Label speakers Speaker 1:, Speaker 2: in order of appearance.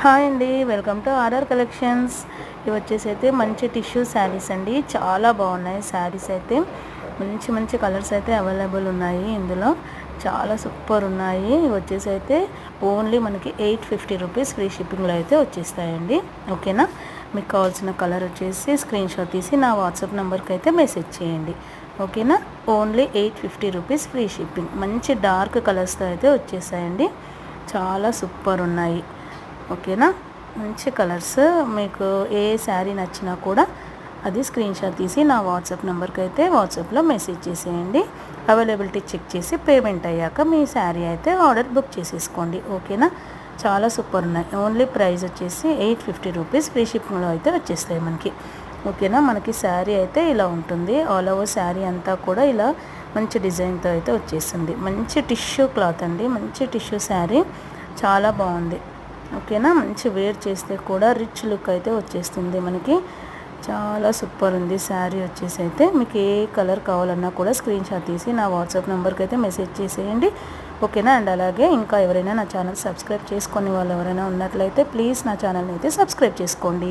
Speaker 1: Hi అండి, welcome to RR collections. ఇవి వచ్చేసి అయితే మంచి టిష్యూ శారీస్ అండి. చాలా బాగున్నాయి శారీస్ అయితే. మంచి మంచి కలర్స్ అయితే అవైలబుల్ ఉన్నాయి. ఇందులో చాలా సూపర్ ఉన్నాయి. ఇవి వచ్చేసి అయితే ఓన్లీ మనకి 850 రూపీస్ ఫ్రీ షిప్పింగ్లో అయితే వచ్చేస్తాయండి. ఓకేనా, మీకు కావాల్సిన కలర్ వచ్చేసి స్క్రీన్ షాట్ తీసి నా వాట్సాప్ నెంబర్కి అయితే మెసేజ్ చేయండి. ఓకేనా, ఓన్లీ 850 రూపీస్ ఫ్రీ షిప్పింగ్. మంచి డార్క్ కలర్స్తో అయితే వచ్చేసాయండి. చాలా సూపర్ ఉన్నాయి. ఓకేనా, మంచి కలర్స్. మీకు ఏ శారీ నచ్చినా కూడా అది స్క్రీన్ షాట్ తీసి నా వాట్సాప్ నెంబర్కి అయితే వాట్సాప్లో మెసేజ్ చేసేయండి. అవైలబిలిటీ చెక్ చేసి పేమెంట్ అయ్యాక మీ శారీ అయితే ఆర్డర్ బుక్ చేసేసుకోండి. ఓకేనా, చాలా సూపర్ ఉన్నాయి. ఓన్లీ ప్రైస్ వచ్చేసి 850 రూపీస్ ఫ్రీ షిప్పింగ్లో అయితే వచ్చేస్తాయి మనకి. ఓకేనా, మనకి శారీ అయితే ఇలా ఉంటుంది. ఆల్ ఓవర్ శారీ అంతా కూడా ఇలా మంచి డిజైన్తో అయితే వచ్చేస్తుంది. మంచి టిష్యూ క్లాత్ అండి, మంచి టిష్యూ శారీ, చాలా బాగుంది. ఓకేనా, మంచి వేర్ చేస్తే కూడా రిచ్ లుక్ అయితే వచ్చేస్తుంది మనకి. చాలా సూపర్ ఉంది శారీ వచ్చేసి అయితే. మీకు ఏ కలర్ కావాలన్నా కూడా స్క్రీన్ షాట్ తీసి నా వాట్సాప్ నెంబర్కి అయితే మెసేజ్ చేసేయండి. ఓకేనా, అండ్ అలాగే ఇంకా ఎవరైనా నా ఛానల్ సబ్స్క్రైబ్ చేసుకునే వాళ్ళు ఎవరైనా ఉన్నట్లయితే ప్లీజ్ నా ఛానల్ని అయితే సబ్స్క్రైబ్ చేసుకోండి.